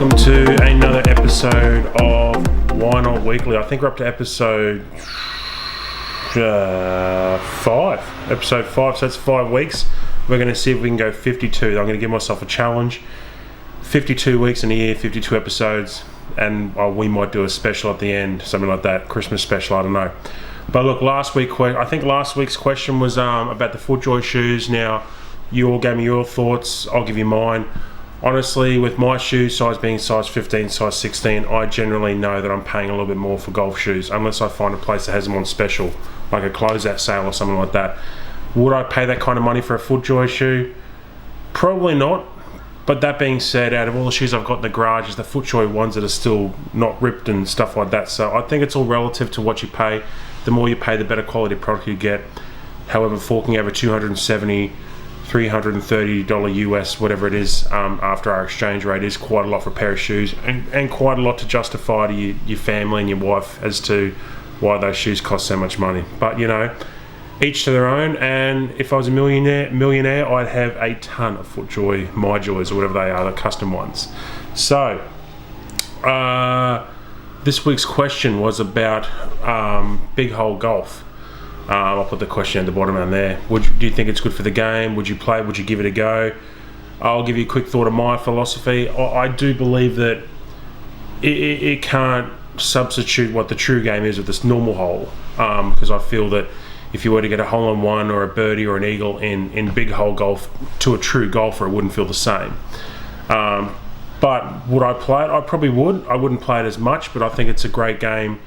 welcome to another episode of Why Not Weekly. I think we're up to episode 5. Episode 5, so that's 5 weeks. We're going to see if we can go 52. I'm going to give myself a challenge. 52 weeks in a year, 52 episodes, and we might do a special at the end, something like that, Christmas special, I don't know. But look, I think last week's question was about the FootJoy shoes. Now, you all gave me your thoughts, I'll give you mine. Honestly, with my shoe size being size 15, size 16, I generally know that I'm paying a little bit more for golf shoes, unless I find a place that has them on special, like a closeout sale or something like that. Would I pay that kind of money for a FootJoy shoe? Probably not. But that being said, out of all the shoes I've got in the garage, is the FootJoy ones that are still not ripped and stuff like that. So I think it's all relative to what you pay. The more you pay, the better quality product you get. However, forking over $270, $330 US, whatever it is, after our exchange rate is quite a lot for a pair of shoes, and quite a lot to justify to your family and your wife as to why those shoes cost so much money. But you know, each to their own. And if I was a millionaire, I'd have a ton of FootJoy, MyJoys, or whatever they are, the custom ones. So this week's question was about big hole golf. I'll put the question at the bottom down there. Do you think it's good for the game? Would you play? Would you give it a go? I'll give you a quick thought of my philosophy. I do believe that it can't substitute what the true game is with this normal hole, because I feel that if you were to get a hole-in-one or a birdie or an eagle in big hole golf to a true golfer, it wouldn't feel the same. But would I play it? I probably would. I wouldn't play it as much, but I think it's a great game.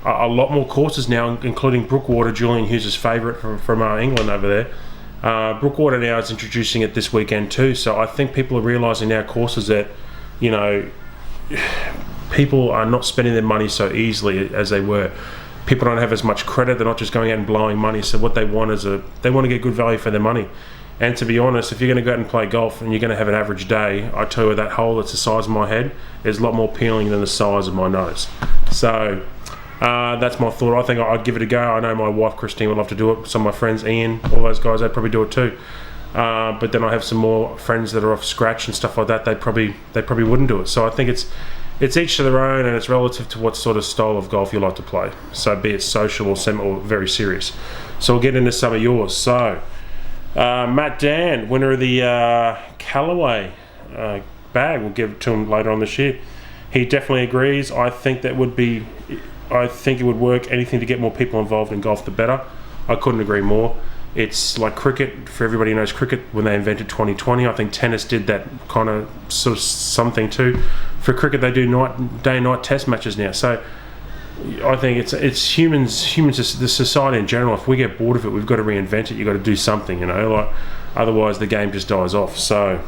A lot more courses now, including Brookwater, Julian Hughes' favourite from England over there. Brookwater now is introducing it this weekend too, so I think people are realising now courses that, you know, people are not spending their money so easily as they were. People don't have as much credit, they're not just going out and blowing money, so what they want is they want to get good value for their money. And to be honest, if you're going to go out and play golf and you're going to have an average day, I tell you that hole that's the size of my head is a lot more appealing than the size of my nose. So that's my thought. I think I'd give it a go. I know my wife Christine would love to do it. Some of my friends, Ian, all those guys, they'd probably do it too. But then I have some more friends that are off scratch and stuff like that. They probably wouldn't do it. So I think it's each to their own, and it's relative to what sort of style of golf you like to play. So be it social or very serious. So we'll get into some of yours. So Matt Dan, winner of the Callaway bag, we'll give it to him later on this year. He definitely agrees. I think it would work. Anything to get more people involved in golf, the better. I couldn't agree more. It's like cricket. For everybody who knows cricket, when they invented 2020, I think tennis did that kind of sort of something too. For cricket, they do day and night test matches now. So I think it's humans, the society in general. If we get bored of it, we've got to reinvent it. You've got to do something, you know. Like otherwise, the game just dies off. So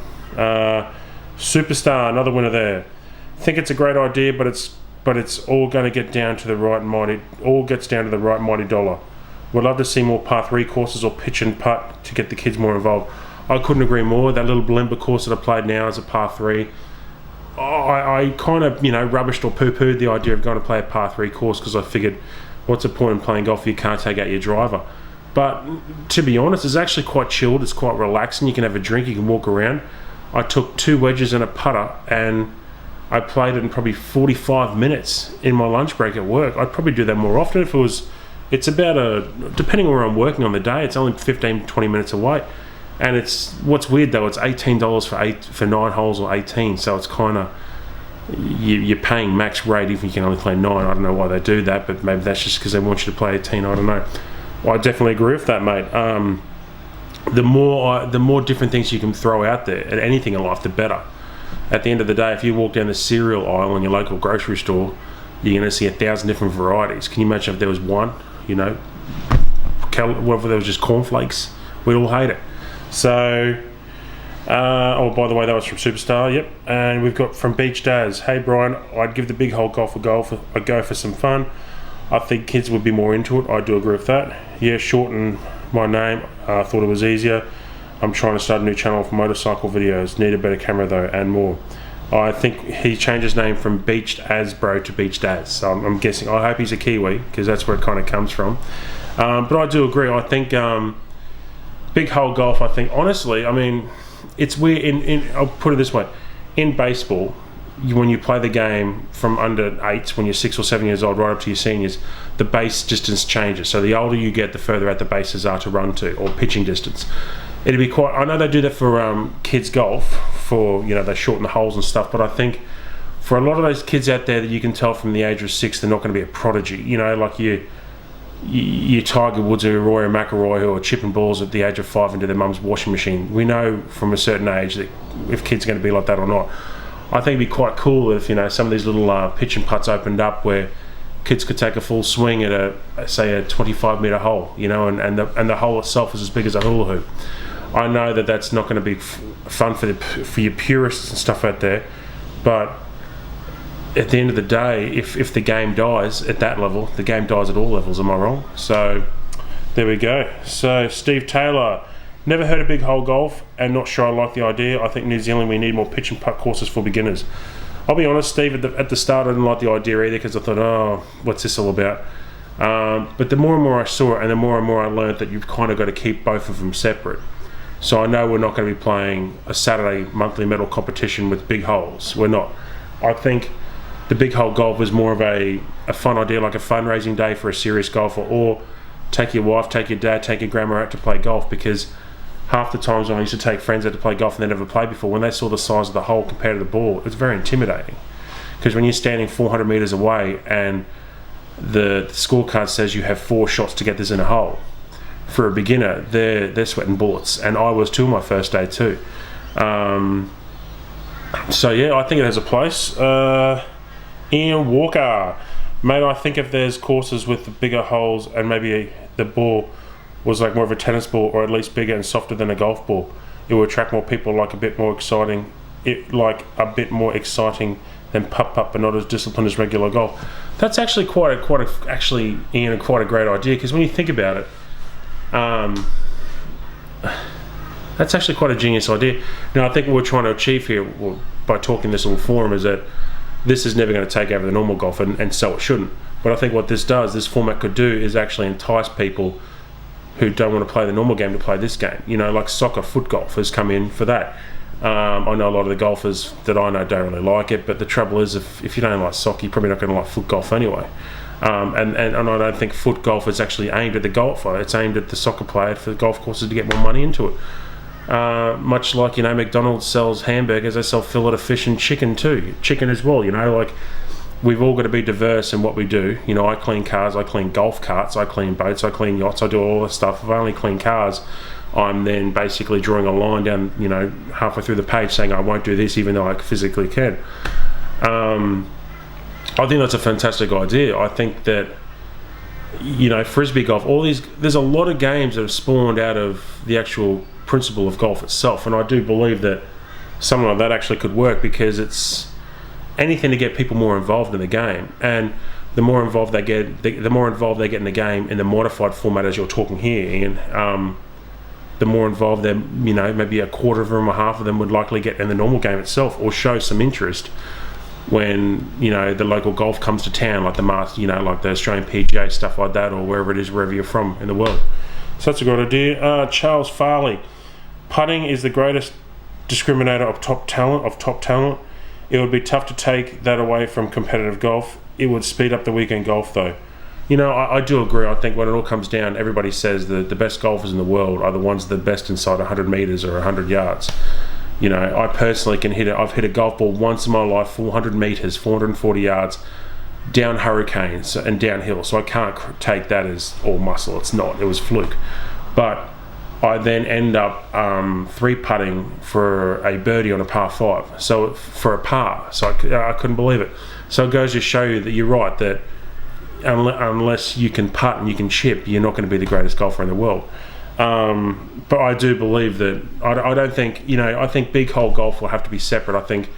Superstar, another winner there. I think it's a great idea, but it's all going to get down to the right mighty dollar. We'd love to see more par 3 courses or pitch and putt to get the kids more involved. I couldn't agree more. That little Balimba course that I played now is a par 3. I kind of, rubbished or poo-pooed the idea of going to play a par 3 course because I figured, what's the point in playing golf if you can't take out your driver? But to be honest, it's actually quite chilled. It's quite relaxing. You can have a drink. You can walk around. I took 2 wedges and a putter, and I played it in probably 45 minutes in my lunch break at work. I'd probably do that more often if it was. It's about depending on where I'm working on the day, it's only 15-20 minutes away. And what's weird though, it's $18 for 9 holes or 18, so it's kind of, you're paying max rate if you can only play 9. I don't know why they do that, but maybe that's just because they want you to play 18. I don't know. Well, I definitely agree with that, mate. The more different things you can throw out there at anything in life, the better. At the end of the day, if you walk down the cereal aisle in your local grocery store, you're going to see 1,000 different varieties. Can you imagine if there was one? What if there was just cornflakes? We'd all hate it. So, by the way, that was from Superstar, yep. And we've got from Beach Daz. Hey Brian, I'd give the big hole golf a go for some fun. I think kids would be more into it. I do agree with that. Yeah, shorten my name. I thought it was easier. I'm trying to start a new channel for motorcycle videos. Need a better camera though, and more. I think he changed his name from Beached As Bro to Beach Daz. So I'm guessing, I hope he's a Kiwi, because that's where it kind of comes from. But I do agree. I think big hole golf, I think, honestly, I mean, it's weird. I'll put it this way. In baseball, when you play the game from under 8s, when you're 6 or 7 years old, right up to your seniors, the base distance changes. So the older you get, the further out the bases are to run to, or pitching distance. It'd be quite. I know they do that for kids golf, for they shorten the holes and stuff. But I think for a lot of those kids out there that you can tell from the age of 6, they're not going to be a prodigy. Like you Tiger Woods or Rory McIlroy who are chipping balls at the age of 5 into their mum's washing machine. We know from a certain age that if kids are going to be like that or not. I think it'd be quite cool if some of these little pitch and putts opened up where kids could take a full swing at a 25-meter hole, and the hole itself is as big as a hula hoop. I know that that's not going to be fun for your purists and stuff out there, but at the end of the day, if the game dies at that level, the game dies at all levels. Am I wrong? So there we go. So Steve Taylor, never heard of big hole golf and not sure I like the idea. I think New Zealand, we need more pitch and putt courses for beginners. I'll be honest, Steve, at the start I didn't like the idea either, because I thought, oh, what's this all about? But the more and more I saw it, and the more I learned that you've kind of got to keep both of them separate. So I know we're not going to be playing a Saturday monthly medal competition with big holes. We're not. I think the big hole golf is more of a fun idea, like a fundraising day for a serious golfer, or take your wife, take your dad, take your grandma out to play golf, because half the times when I used to take friends out to play golf and they never played before, when they saw the size of the hole compared to the ball, it's very intimidating. Because when you're standing 400 metres away and the scorecard says you have 4 shots to get this in a hole, for a beginner, they're sweating bullets, and I was too my first day too. So yeah, I think it has a place. Ian Walker, mate, I think if there's courses with the bigger holes and maybe the ball was like more of a tennis ball, or at least bigger and softer than a golf ball, it would attract more people, like a bit more exciting than putt, but not as disciplined as regular golf. That's actually actually, Ian, quite a great idea, because when you think about it, that's actually quite a genius idea. Now, I think what we're trying to achieve here, by talking this little forum, is that this is never going to take over the normal golf, and so it shouldn't. But I think what this format could do, is actually entice people who don't want to play the normal game to play this game. Like soccer, foot golf has come in for that. I know a lot of the golfers that I know don't really like it, but the trouble is, if you don't like soccer, you're probably not going to like foot golf anyway. And I don't think foot golf is actually aimed at the golfer. It's aimed at the soccer player, for the golf courses to get more money into it. Much like McDonald's sells hamburgers, they sell fillet of fish and chicken too. Chicken as well. Like, we've all got to be diverse in what we do. I clean cars, I clean golf carts, I clean boats, I clean yachts, I do all this stuff. If I only clean cars, I'm then basically drawing a line down, halfway through the page saying I won't do this, even though I physically can. I think that's a fantastic idea. I think that, frisbee golf, there's a lot of games that have spawned out of the actual principle of golf itself, and I do believe that something like that actually could work, because it's anything to get people more involved in the game. And the more involved they get, the more involved they get in the game in the modified format, as you're talking here, Ian, the more involved they're, maybe a quarter of them or half of them would likely get in the normal game itself, or show some interest when the local golf comes to town, like the like the Australian PGA, stuff like that, or wherever you're from in the world. So that's a good idea. Charles Farley, putting is the greatest discriminator of top talent. It would be tough to take that away from competitive golf. It would speed up the weekend golf though. I do agree. I think when it all comes down, everybody says the best golfers in the world are the ones that are best inside 100 metres or 100 yards. I personally can hit it. I've hit a golf ball once in my life, 400 metres, 440 yards, down hurricanes and downhill. So I can't take that as all muscle. It's not. It was fluke. But I then end up 3-putting for a birdie on a par 5. So for a par. So I couldn't believe it. So it goes to show you that you're right, that unless you can putt and you can chip, you're not going to be the greatest golfer in the world. But I do believe that I don't think, I think big hole golf will have to be separate. I think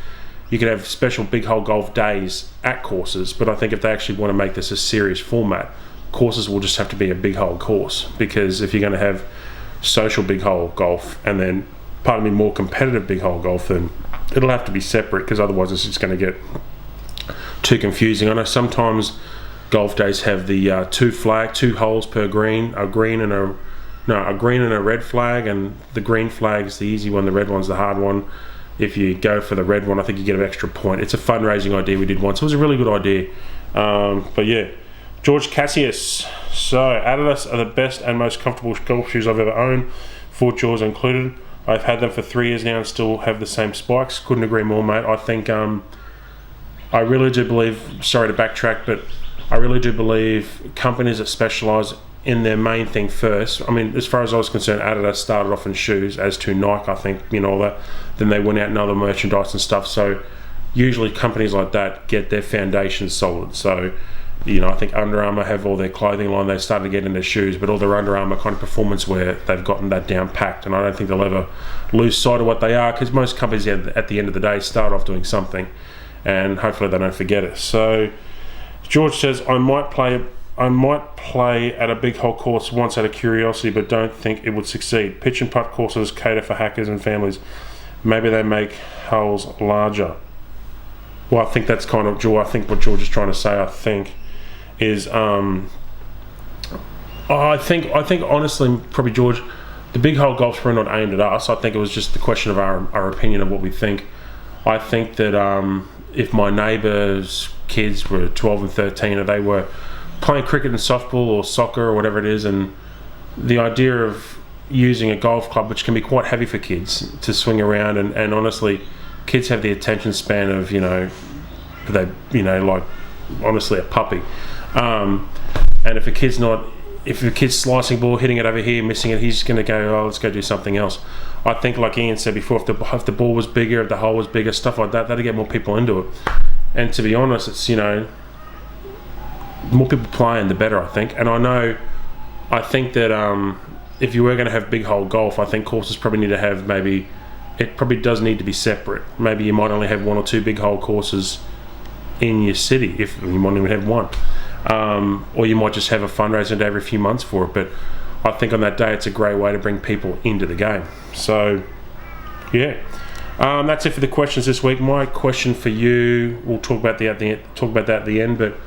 you could have special big hole golf days at courses, but I think if they actually want to make this a serious format, courses will just have to be a big hole course, because if you're going to have social big hole golf and then more competitive big hole golf, then it'll have to be separate, because otherwise it's just going to get too confusing. I know sometimes golf days have the 2 holes per green, a green and a red flag, and the green flag's the easy one, the red one's the hard one. if you go for the red one, I think you get an extra point. It's a fundraising idea we did once. It was a really good idea. But yeah, George Cassius. So Adidas are the best and most comfortable golf shoes I've ever owned, Fort Jaws included. I've had them for 3 years now and still have the same spikes. Couldn't agree more, mate. I think I really do believe, sorry to backtrack, but I really do believe companies that specialise in their main thing first. I mean, as far as I was concerned, Adidas started off in shoes, as to Nike, I think, all that. Then they went out in other merchandise and stuff. So usually companies like that get their foundation solid. So, I think Under Armour have all their clothing line. They started to get into shoes, but all their Under Armour kind of performance wear, they've gotten that down packed. And I don't think they'll ever lose sight of what they are, because most companies at the end of the day start off doing something, and hopefully they don't forget it. So George says, I might play at a big hole course once out of curiosity, but don't think it would succeed. Pitch and putt courses cater for hackers and families. Maybe they make holes larger. Well, I think that's kind of, I think what George is trying to say, I think, is I think honestly, probably George, the big hole golf's probably not aimed at us. I think it was just the question of our opinion of what we think. I think that if my neighbours' kids were 12 and 13 and they were playing cricket and softball or soccer or whatever it is, and the idea of using a golf club, which can be quite heavy for kids to swing around, and honestly, kids have the attention span of like honestly a puppy, and if a kid's slicing ball, hitting it over here, missing it, he's going to go, let's go do something else. I think, like Ian said before, if the ball was bigger, if the hole was bigger, stuff like that, that'd get more people into it. And to be honest, it's more people playing, the better, I think. And I think that if you were going to have big hole golf, I think courses probably need to have it probably does need to be separate. Maybe you might only have 1 or 2 big hole courses in your city, if you might even have 1. Or you might just have a fundraiser day every few months for it. But I think on that day, it's a great way to bring people into the game. So, yeah. That's it for the questions this week. My question for you, we'll talk about that at the end, but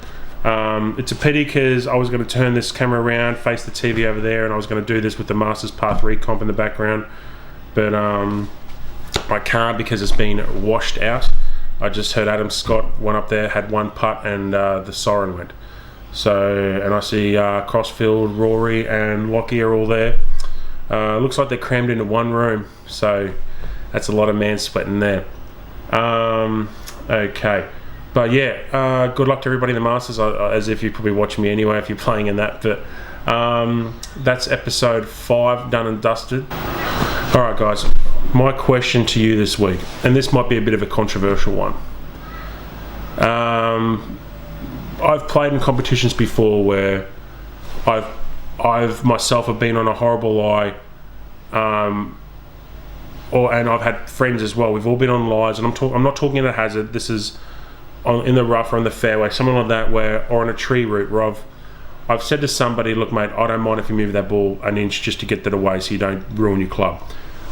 it's a pity because I was going to turn this camera around, face the TV over there, and I was going to do this with the Masters Par 3 comp in the background, but I can't because it's been washed out. I just heard Adam Scott went up there, had 1 putt, and the siren went. So, and I see Crossfield, Rory and Lockie are all there. Looks like they're crammed into one room, so that's a lot of man sweating there. Okay. But yeah, good luck to everybody in the Masters, as if you're probably watching me anyway if you're playing in that. But that's episode 5 done and dusted. Alright guys, my question to you this week, and this might be a bit of a controversial one. I've played in competitions before where I've myself have been on a horrible lie, and I've had friends as well. We've all been on lies, and I'm not talking at a hazard. This is in the rough or in the fairway, something like that, or on a tree root where I've said to somebody, look mate, I don't mind if you move that ball an inch just to get that away so you don't ruin your club.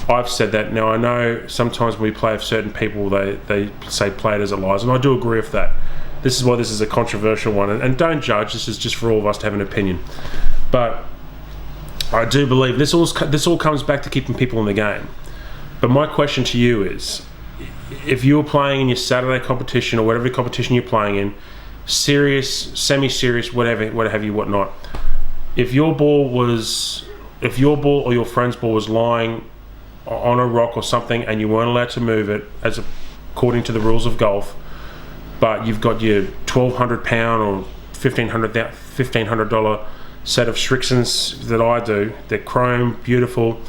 I've said that. Now I know sometimes when we play with certain people, they say play it as a lies, and I do agree with that. This is why this is a controversial one, and don't judge, this is just for all of us to have an opinion. But I do believe this all comes back to keeping people in the game. But my question to you is, if you're playing in your Saturday competition or whatever competition you're playing in, serious, semi-serious, whatever have you, whatnot, if your ball or your friend's ball was lying on a rock or something and you weren't allowed to move it according to the rules of golf, but you've got your £1,200 or $1,500 set of Strixons that I do, they're chrome, beautiful.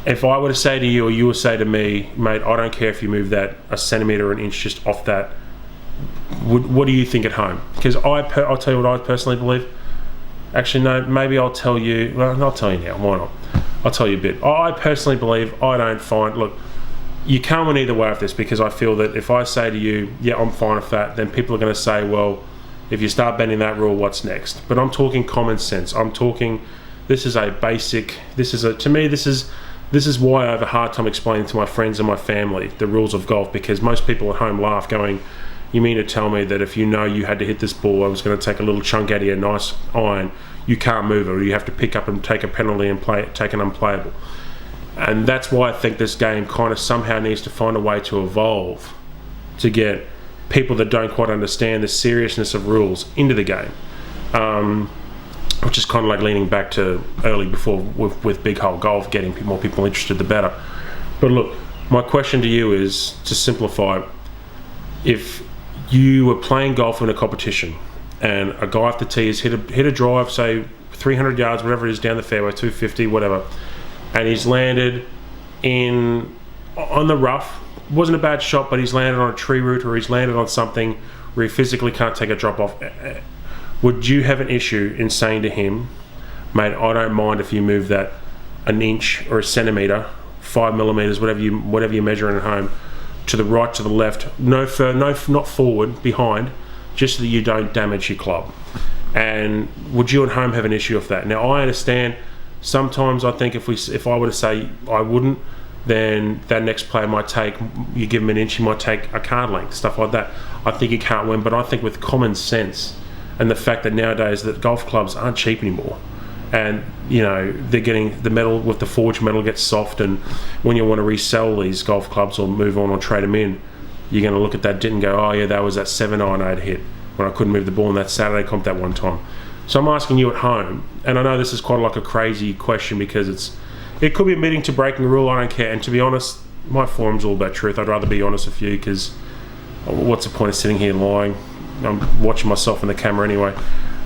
If I were to say to you, or you would say to me, mate, I don't care if you move that a centimetre or an inch just off that, what do you think at home? Because I'll tell you what I personally believe. Actually, no, maybe I'll tell you. Well, I'll tell you now. Why not? I'll tell you a bit. I personally believe look, you can't win either way with this, because I feel that if I say to you, yeah, I'm fine with that, then people are going to say, well, if you start bending that rule, what's next? But I'm talking common sense. I'm talking, this is why I have a hard time explaining to my friends and my family the rules of golf, because most people at home laugh going, you mean to tell me that if you know you had to hit this ball, I was going to take a little chunk out of your nice iron, you can't move it, or you have to pick up and take a penalty and take an unplayable. And that's why I think this game kind of somehow needs to find a way to evolve to get people that don't quite understand the seriousness of rules into the game. Which is kind of like leaning back to early before with big hole golf, getting more people interested, the better. But look, my question to you is, to simplify, if you were playing golf in a competition and a guy off the tee has hit a drive, say 300 yards, whatever it is, down the fairway, 250, whatever, and he's landed on the rough, wasn't a bad shot, but he's landed on a tree root, or he's landed on something where he physically can't take a drop off, would you have an issue in saying to him, mate, I don't mind if you move that an inch or a centimetre, 5 millimetres, whatever you're measuring at home, to the right, to the left, not forward, behind, just so that you don't damage your club? And would you at home have an issue with that? Now, I understand sometimes I think if I were to say I wouldn't, then that next player might take, you give him an inch, he might take a card length, stuff like that. I think you can't win, but I think with common sense, and the fact that nowadays that golf clubs aren't cheap anymore, and they're getting the metal, with the forged metal, gets soft, and when you want to resell these golf clubs or move on or trade them in, you're going to look at that dip and go, oh yeah, that was that 7-iron I'd hit when I couldn't move the ball in that Saturday comp that one time. So I'm asking you at home, and I know this is quite like a crazy question because it could be admitting to breaking a rule, I don't care. And to be honest, my forum's all about truth. I'd rather be honest with you, because what's the point of sitting here lying? I'm watching myself in the camera anyway.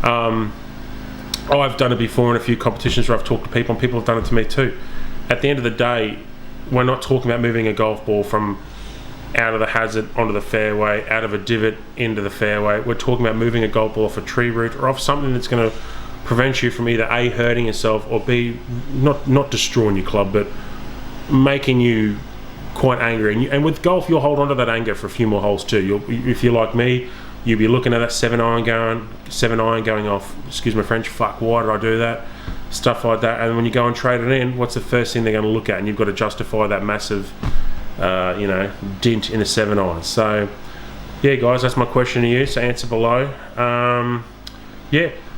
I've done it before in a few competitions where I've talked to people, and people have done it to me too. At the end of the day, we're not talking about moving a golf ball from out of the hazard onto the fairway, out of a divot into the fairway. We're talking about moving a golf ball off a tree root, or off something that's going to prevent you from either A, hurting yourself, or B, not destroying your club, but making you quite angry. And with golf, you'll hold on to that anger for a few more holes too. If you're like me, you'll be looking at that 7-iron going off, excuse my French, fuck, why did I do that? Stuff like that. And when you go and trade it in, what's the first thing they're going to look at? And you've got to justify that massive dent in a 7-iron. So yeah, guys, that's my question to you, so answer below.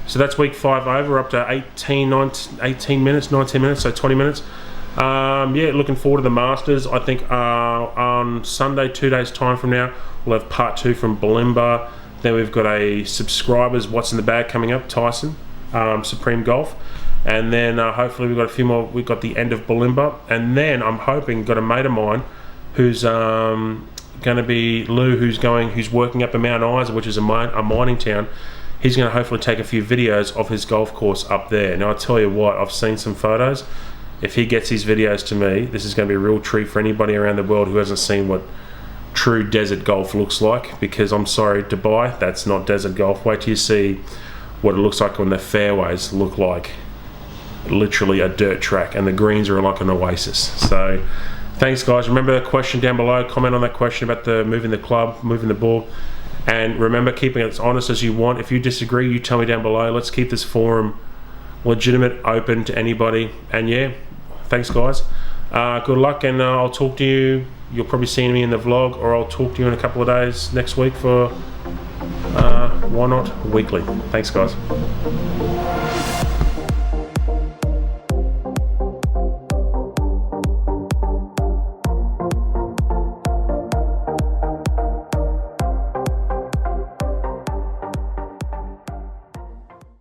So that's week 5 over. We're up to 19 minutes, so 20 minutes. Looking forward to the Masters. I think on Sunday, 2 days time from now, we'll have part 2 from Bulimba. Then we've got a subscribers what's in the bag coming up, Tyson, Supreme Golf. And then hopefully we've got a few more. We've got the end of Bulimba, and then I'm hoping, got a mate of mine who's going to be Lou, who's working up in Mount Isa, which is a mining town. He's going to hopefully take a few videos of his golf course up there. Now I tell you what, I've seen some photos. If he gets these videos to me, this is going to be a real treat for anybody around the world who hasn't seen what true desert golf looks like. Because I'm sorry, Dubai, that's not desert golf. Wait till you see what it looks like when the fairways look like literally a dirt track and the greens are like an oasis. So thanks, guys. Remember the question down below. Comment on that question about the moving the club, moving the ball. And remember, keeping it as honest as you want. If you disagree, you tell me down below. Let's keep this forum legitimate, open to anybody. And yeah, thanks, guys. Good luck, and I'll talk to you. You'll probably see me in the vlog, or I'll talk to you in a couple of days next week for Why Not Weekly. Thanks, guys.